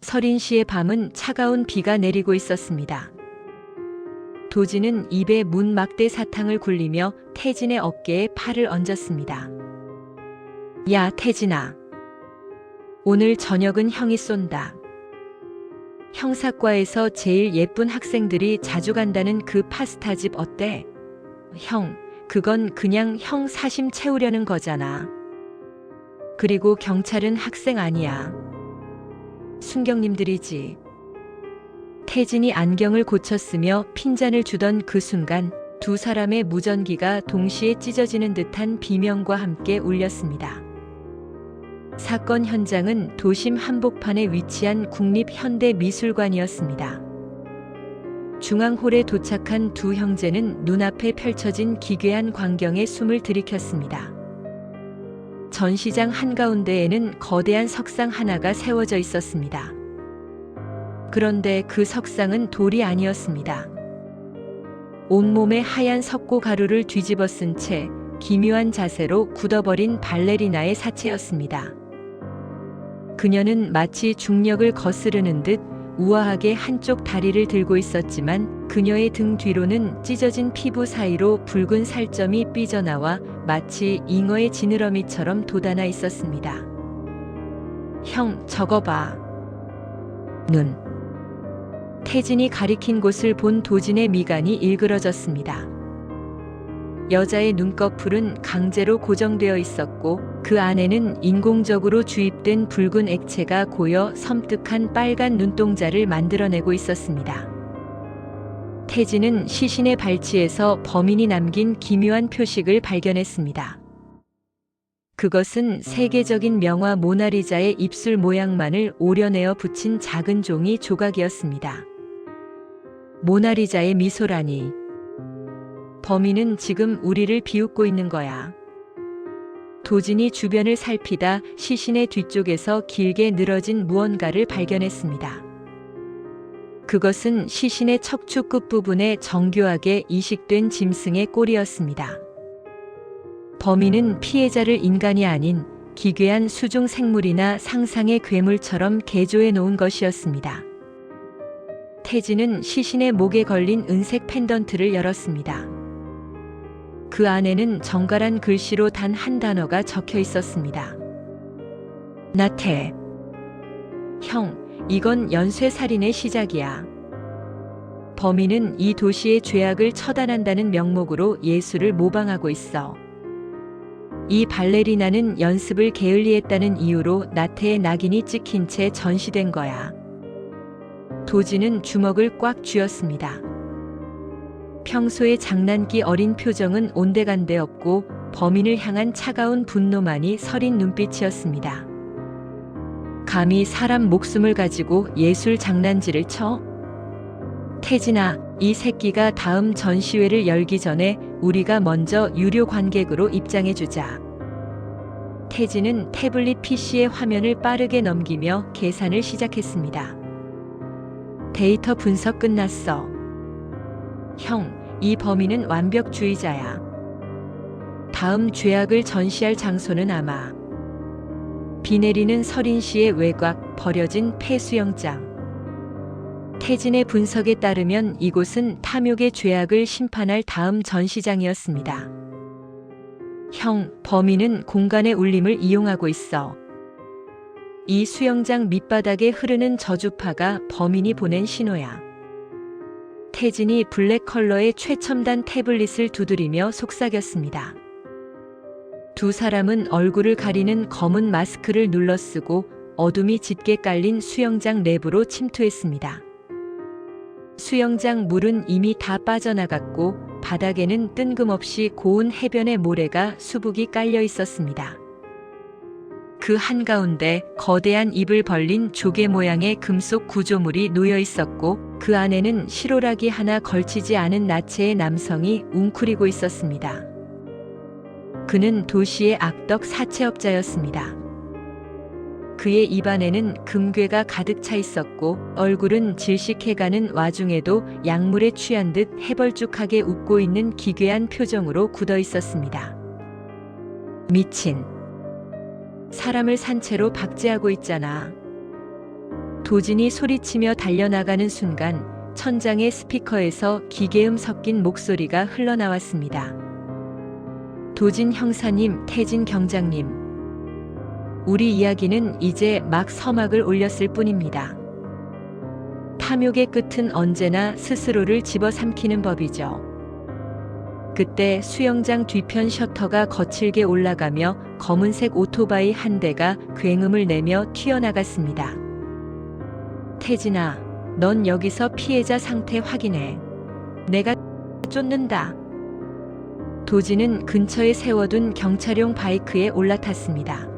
서린시의 밤은 차가운 비가 내리고 있었습니다. 도진은 입에 문 막대 사탕을 굴리며 태진의 어깨에 팔을 얹었습니다. 야, 태진아. 오늘 저녁은 형이 쏜다. 형사과에서 제일 예쁜 학생들이 자주 간다는 그 파스타집 어때? 형, 그건 그냥 형 사심 채우려는 거잖아. 그리고 경찰은 학생 아니야. 순경님들이지. 태진이 안경을 고쳤으며 핀잔을 주던 그 순간 두 사람의 무전기가 동시에 찢어지는 듯한 비명과 함께 울렸습니다. 사건 현장은 도심 한복판에 위치한 국립현대미술관이었습니다. 중앙홀에 도착한 두 형제는 눈앞에 펼쳐진 기괴한 광경에 숨을 들이켰습니다. 전시장 한가운데에는 거대한 석상 하나가 세워져 있었습니다. 그런데 그 석상은 돌이 아니었습니다. 온몸에 하얀 석고 가루를 뒤집어 쓴 채 기묘한 자세로 굳어버린 발레리나의 사체였습니다. 그녀는 마치 중력을 거스르는 듯 우아하게 한쪽 다리를 들고 있었지만 그녀의 등 뒤로는 찢어진 피부 사이로 붉은 살점이 삐져나와 마치 잉어의 지느러미처럼 돋아나 있었습니다. 형, 저거 봐. 눈. 태진이 가리킨 곳을 본 도진의 미간이 일그러졌습니다. 여자의 눈꺼풀은 강제로 고정되어 있었고 그 안에는 인공적으로 주입된 붉은 액체가 고여 섬뜩한 빨간 눈동자를 만들어내고 있었습니다. 태진은 시신의 발치에서 범인이 남긴 기묘한 표식을 발견했습니다. 그것은 세계적인 명화 모나리자의 입술 모양만을 오려내어 붙인 작은 종이 조각이었습니다. 모나리자의 미소라니. 범인은 지금 우리를 비웃고 있는 거야. 도진이 주변을 살피다 시신의 뒤쪽에서 길게 늘어진 무언가를 발견했습니다. 그것은 시신의 척추 끝부분에 정교하게 이식된 짐승의 꼬리였습니다. 범인은 피해자를 인간이 아닌 기괴한 수중 생물이나 상상의 괴물처럼 개조해 놓은 것이었습니다. 태진은 시신의 목에 걸린 은색 펜던트를 열었습니다. 그 안에는 정갈한 글씨로 단 한 단어가 적혀 있었습니다. 나태. 형, 이건 연쇄살인의 시작이야. 범인은 이 도시의 죄악을 처단한다는 명목으로 예술을 모방하고 있어. 이 발레리나는 연습을 게을리했다는 이유로 나태의 낙인이 찍힌 채 전시된 거야. 도진은 주먹을 꽉 쥐었습니다. 평소의 장난기 어린 표정은 온데간데 없고 범인을 향한 차가운 분노만이 서린 눈빛이었습니다. 감히 사람 목숨을 가지고 예술 장난질을 쳐? 태진아, 이 새끼가 다음 전시회를 열기 전에 우리가 먼저 유료 관객으로 입장해주자. 태진은 태블릿 PC의 화면을 빠르게 넘기며 계산을 시작했습니다. 데이터 분석 끝났어. 형, 이 범인은 완벽주의자야. 다음 죄악을 전시할 장소는 아마 비 내리는 서린시의 외곽 버려진 폐수영장. 태진의 분석에 따르면 이곳은 탐욕의 죄악을 심판할 다음 전시장이었습니다. 형, 범인은 공간의 울림을 이용하고 있어. 이 수영장 밑바닥에 흐르는 저주파가 범인이 보낸 신호야. 태진이 블랙 컬러의 최첨단 태블릿을 두드리며 속삭였습니다. 두 사람은 얼굴을 가리는 검은 마스크를 눌러쓰고 어둠이 짙게 깔린 수영장 내부로 침투했습니다. 수영장 물은 이미 다 빠져나갔고 바닥에는 뜬금없이 고운 해변의 모래가 수북이 깔려 있었습니다. 그 한가운데 거대한 입을 벌린 조개 모양의 금속 구조물이 놓여 있었고 그 안에는 실오라기 하나 걸치지 않은 나체의 남성이 웅크리고 있었습니다. 그는 도시의 악덕 사채업자였습니다. 그의 입안에는 금괴가 가득 차 있었고 얼굴은 질식해가는 와중에도 약물에 취한 듯 해벌쭉하게 웃고 있는 기괴한 표정으로 굳어 있었습니다. 미친. 사람을 산채로 박제하고 있잖아. 도진이 소리치며 달려나가는 순간 천장의 스피커에서 기계음 섞인 목소리가 흘러나왔습니다. 도진 형사님, 태진 경장님. 우리 이야기는 이제 막 서막을 올렸을 뿐입니다. 탐욕의 끝은 언제나 스스로를 집어삼키는 법이죠. 그때 수영장 뒤편 셔터가 거칠게 올라가며 검은색 오토바이 한 대가 굉음을 내며 튀어나갔습니다. 태진아, 넌 여기서 피해자 상태 확인해. 내가 쫓는다. 도진은 근처에 세워둔 경찰용 바이크에 올라탔습니다.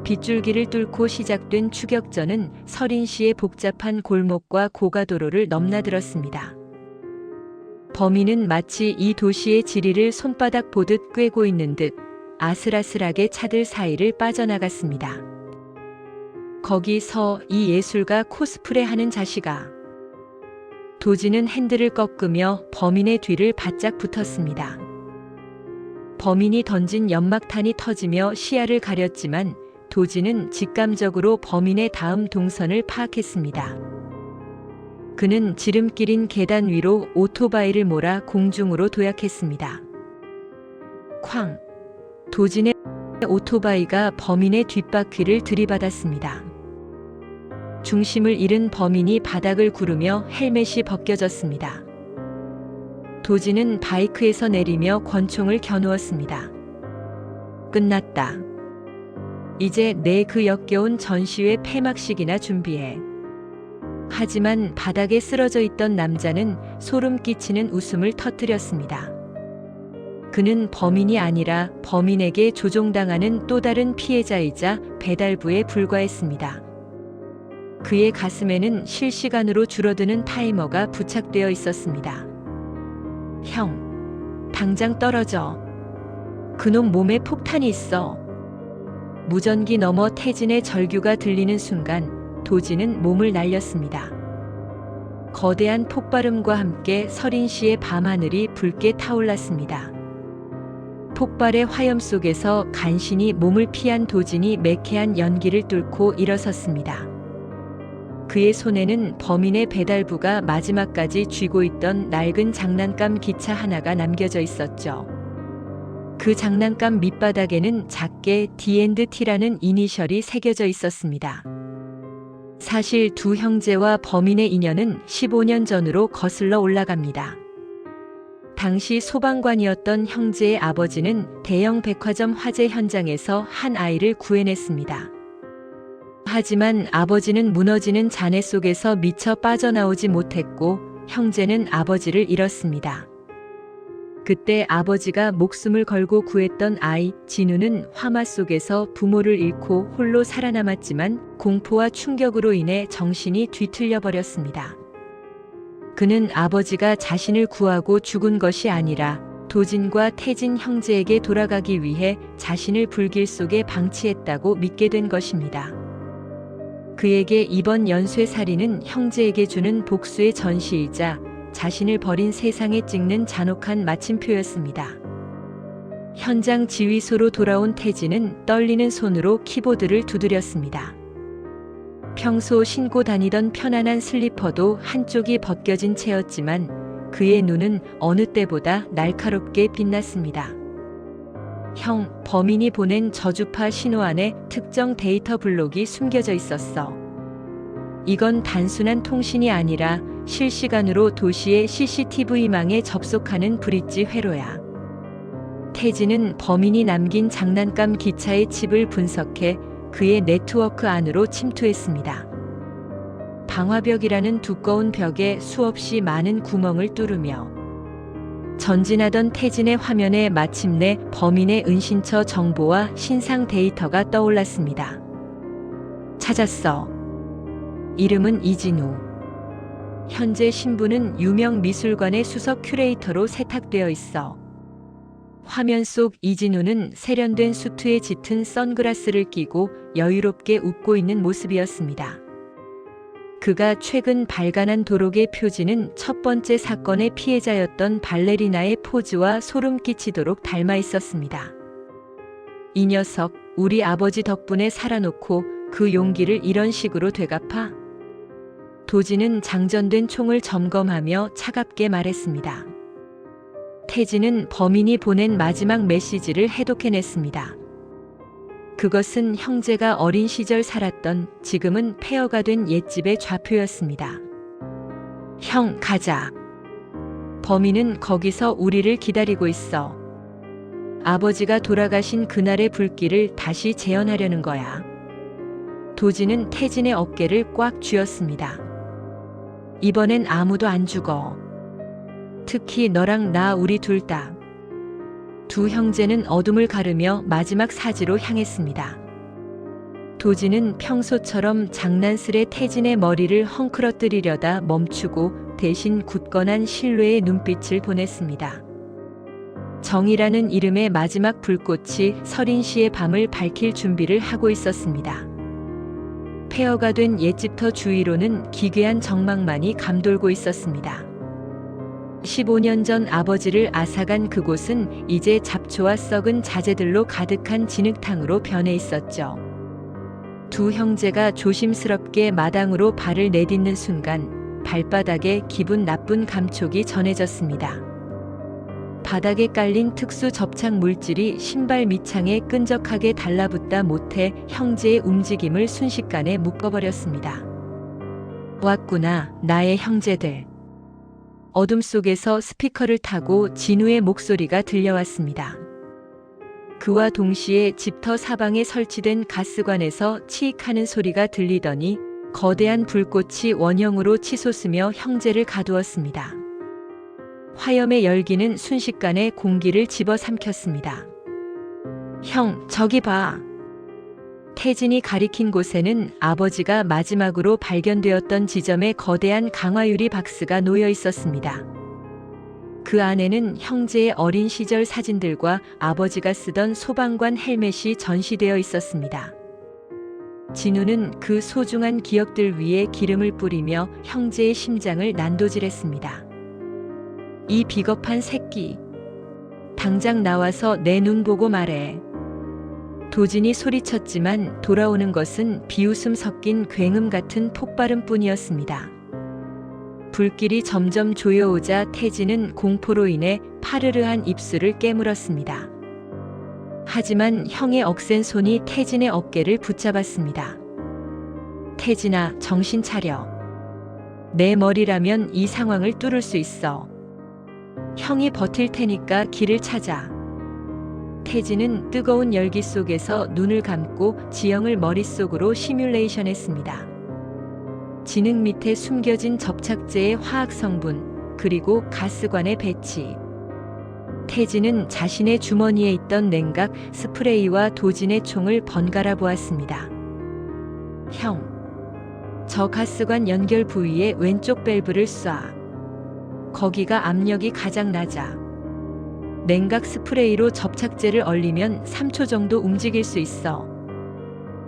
빗줄기를 뚫고 시작된 추격전은 서린시의 복잡한 골목과 고가도로를 넘나들었습니다. 범인은 마치 이 도시의 지리를 손바닥 보듯 꿰고 있는 듯 아슬아슬하게 차들 사이를 빠져나갔습니다. 거기서 이 예술가 코스프레하는 자식아. 도진은 핸들을 꺾으며 범인의 뒤를 바짝 붙었습니다. 범인이 던진 연막탄이 터지며 시야를 가렸지만 도진은 직감적으로 범인의 다음 동선을 파악했습니다. 그는 지름길인 계단 위로 오토바이를 몰아 공중으로 도약했습니다. 쾅! 도진의 오토바이가 범인의 뒷바퀴를 들이받았습니다. 중심을 잃은 범인이 바닥을 구르며 헬멧이 벗겨졌습니다. 도진은 바이크에서 내리며 권총을 겨누었습니다. 끝났다. 이제 내 그 역겨운 전시회 폐막식이나 준비해. 하지만 바닥에 쓰러져 있던 남자는 소름 끼치는 웃음을 터뜨렸습니다. 그는 범인이 아니라 범인에게 조종당하는 또 다른 피해자이자 배달부에 불과했습니다. 그의 가슴에는 실시간으로 줄어드는 타이머가 부착되어 있었습니다. 형, 당장 떨어져. 그놈 몸에 폭탄이 있어. 무전기 너머 태진의 절규가 들리는 순간 도진은 몸을 날렸습니다. 거대한 폭발음과 함께 서린시의 밤하늘이 붉게 타올랐습니다. 폭발의 화염 속에서 간신히 몸을 피한 도진이 매캐한 연기를 뚫고 일어섰습니다. 그의 손에는 범인의 배달부가 마지막까지 쥐고 있던 낡은 장난감 기차 하나가 남겨져 있었죠. 그 장난감 밑바닥에는 작게 D&T라는 이니셜이 새겨져 있었습니다. 사실 두 형제와 범인의 인연은 15년 전으로 거슬러 올라갑니다. 당시 소방관이었던 형제의 아버지는 대형 백화점 화재 현장에서 한 아이를 구해냈습니다. 하지만 아버지는 무너지는 잔해 속에서 미처 빠져나오지 못했고 형제는 아버지를 잃었습니다. 그때 아버지가 목숨을 걸고 구했던 아이 진우는 화마 속에서 부모를 잃고 홀로 살아남았지만 공포와 충격으로 인해 정신이 뒤틀려 버렸습니다. 그는 아버지가 자신을 구하고 죽은 것이 아니라 도진과 태진 형제에게 돌아가기 위해 자신을 불길 속에 방치했다고 믿게 된 것입니다. 그에게 이번 연쇄살인은 형제에게 주는 복수의 전시이자 자신을 버린 세상에 찍는 잔혹한 마침표였습니다. 현장 지휘소로 돌아온 태진은 떨리는 손으로 키보드를 두드렸습니다. 평소 신고 다니던 편안한 슬리퍼도 한쪽이 벗겨진 채였지만 그의 눈은 어느 때보다 날카롭게 빛났습니다. 형, 범인이 보낸 저주파 신호 안에 특정 데이터 블록이 숨겨져 있었어. 이건 단순한 통신이 아니라 실시간으로 도시의 CCTV망에 접속하는 브릿지 회로야. 태진은 범인이 남긴 장난감 기차의 칩을 분석해 그의 네트워크 안으로 침투했습니다. 방화벽이라는 두꺼운 벽에 수없이 많은 구멍을 뚫으며 전진하던 태진의 화면에 마침내 범인의 은신처 정보와 신상 데이터가 떠올랐습니다. 찾았어. 이름은 이진우. 현재 신분은 유명 미술관의 수석 큐레이터로 세탁되어 있어. 화면 속 이진우는 세련된 수트에 짙은 선글라스를 끼고 여유롭게 웃고 있는 모습이었습니다. 그가 최근 발간한 도록의 표지는 첫 번째 사건의 피해자였던 발레리나의 포즈와 소름 끼치도록 닮아 있었습니다. 이 녀석, 우리 아버지 덕분에 살아놓고 그 용기를 이런 식으로 되갚아? 도진은 장전된 총을 점검하며 차갑게 말했습니다. 태진은 범인이 보낸 마지막 메시지를 해독해냈습니다. 그것은 형제가 어린 시절 살았던 지금은 폐허가 된 옛집의 좌표였습니다. 형, 가자. 범인은 거기서 우리를 기다리고 있어. 아버지가 돌아가신 그날의 불길을 다시 재현하려는 거야. 도진은 태진의 어깨를 꽉 쥐었습니다. 이번엔 아무도 안 죽어. 특히 너랑 나, 우리 둘 다. 두 형제는 어둠을 가르며 마지막 사지로 향했습니다. 도진은 평소처럼 장난스레 태진의 머리를 헝클어뜨리려다 멈추고 대신 굳건한 신뢰의 눈빛을 보냈습니다. 정이라는 이름의 마지막 불꽃이 서린 씨의 밤을 밝힐 준비를 하고 있었습니다. 폐허가 된 옛집터 주위로는 기괴한 정막만이 감돌고 있었습니다. 15년 전 아버지를 앗아간 그곳은 이제 잡초와 썩은 자재들로 가득한 진흙탕으로 변해 있었죠. 두 형제가 조심스럽게 마당으로 발을 내딛는 순간 발바닥에 기분 나쁜 감촉이 전해졌습니다. 바닥에 깔린 특수 접착 물질이 신발 밑창에 끈적하게 달라붙다 못해 형제의 움직임을 순식간에 묶어버렸습니다. 왔구나, 나의 형제들. 어둠 속에서 스피커를 타고 진우의 목소리가 들려왔습니다. 그와 동시에 집터 사방에 설치된 가스관에서 치익하는 소리가 들리더니 거대한 불꽃이 원형으로 치솟으며 형제를 가두었습니다. 화염의 열기는 순식간에 공기를 집어삼켰습니다. 형, 저기 봐. 태진이 가리킨 곳에는 아버지가 마지막으로 발견되었던 지점에 거대한 강화유리 박스가 놓여 있었습니다. 그 안에는 형제의 어린 시절 사진들과 아버지가 쓰던 소방관 헬멧이 전시되어 있었습니다. 진우는 그 소중한 기억들 위에 기름을 뿌리며 형제의 심장을 난도질했습니다. 이 비겁한 새끼. 당장 나와서 내 눈 보고 말해. 도진이 소리쳤지만 돌아오는 것은 비웃음 섞인 굉음 같은 폭발음 뿐이었습니다. 불길이 점점 조여오자 태진은 공포로 인해 파르르한 입술을 깨물었습니다. 하지만 형의 억센 손이 태진의 어깨를 붙잡았습니다. 태진아, 정신 차려. 내 머리라면 이 상황을 뚫을 수 있어. 형이 버틸 테니까 길을 찾아. 태진은 뜨거운 열기 속에서 눈을 감고 지형을 머릿속으로 시뮬레이션했습니다. 진흙 밑에 숨겨진 접착제의 화학 성분, 그리고 가스관의 배치. 태진은 자신의 주머니에 있던 냉각 스프레이와 도진의 총을 번갈아 보았습니다. 형, 저 가스관 연결 부위의 왼쪽 밸브를 쏴. 거기가 압력이 가장 낮아. 냉각 스프레이로 접착제를 얼리면 3초 정도 움직일 수 있어.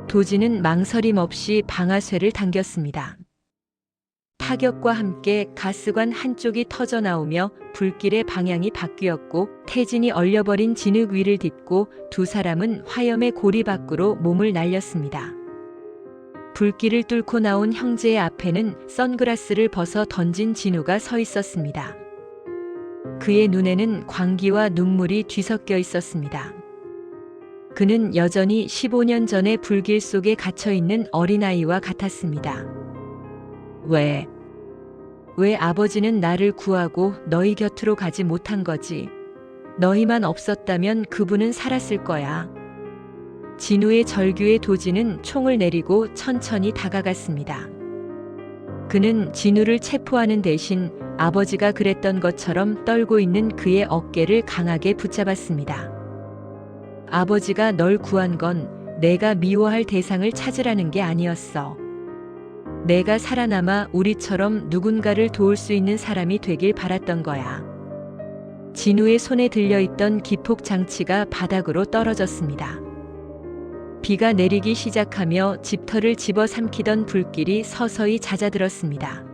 도진은 망설임 없이 방아쇠를 당겼습니다. 타격과 함께 가스관 한쪽이 터져 나오며 불길의 방향이 바뀌었고 태진이 얼려버린 진흙 위를 딛고 두 사람은 화염의 고리 밖으로 몸을 날렸습니다. 불길을 뚫고 나온 형제의 앞에는 선글라스를 벗어 던진 진우가 서 있었습니다. 그의 눈에는 광기와 눈물이 뒤섞여 있었습니다. 그는 여전히 15년 전의 불길 속에 갇혀있는 어린아이와 같았습니다. 왜 아버지는 나를 구하고 너희 곁으로 가지 못한 거지? 너희만 없었다면 그분은 살았을 거야. 진우의 절규에 도진은 총을 내리고 천천히 다가갔습니다. 그는 진우를 체포하는 대신 아버지가 그랬던 것처럼 떨고 있는 그의 어깨를 강하게 붙잡았습니다. 아버지가 널 구한 건 내가 미워할 대상을 찾으라는 게 아니었어. 내가 살아남아 우리처럼 누군가를 도울 수 있는 사람이 되길 바랐던 거야. 진우의 손에 들려있던 기폭 장치가 바닥으로 떨어졌습니다. 비가 내리기 시작하며 집터를 집어삼키던 불길이 서서히 잦아들었습니다.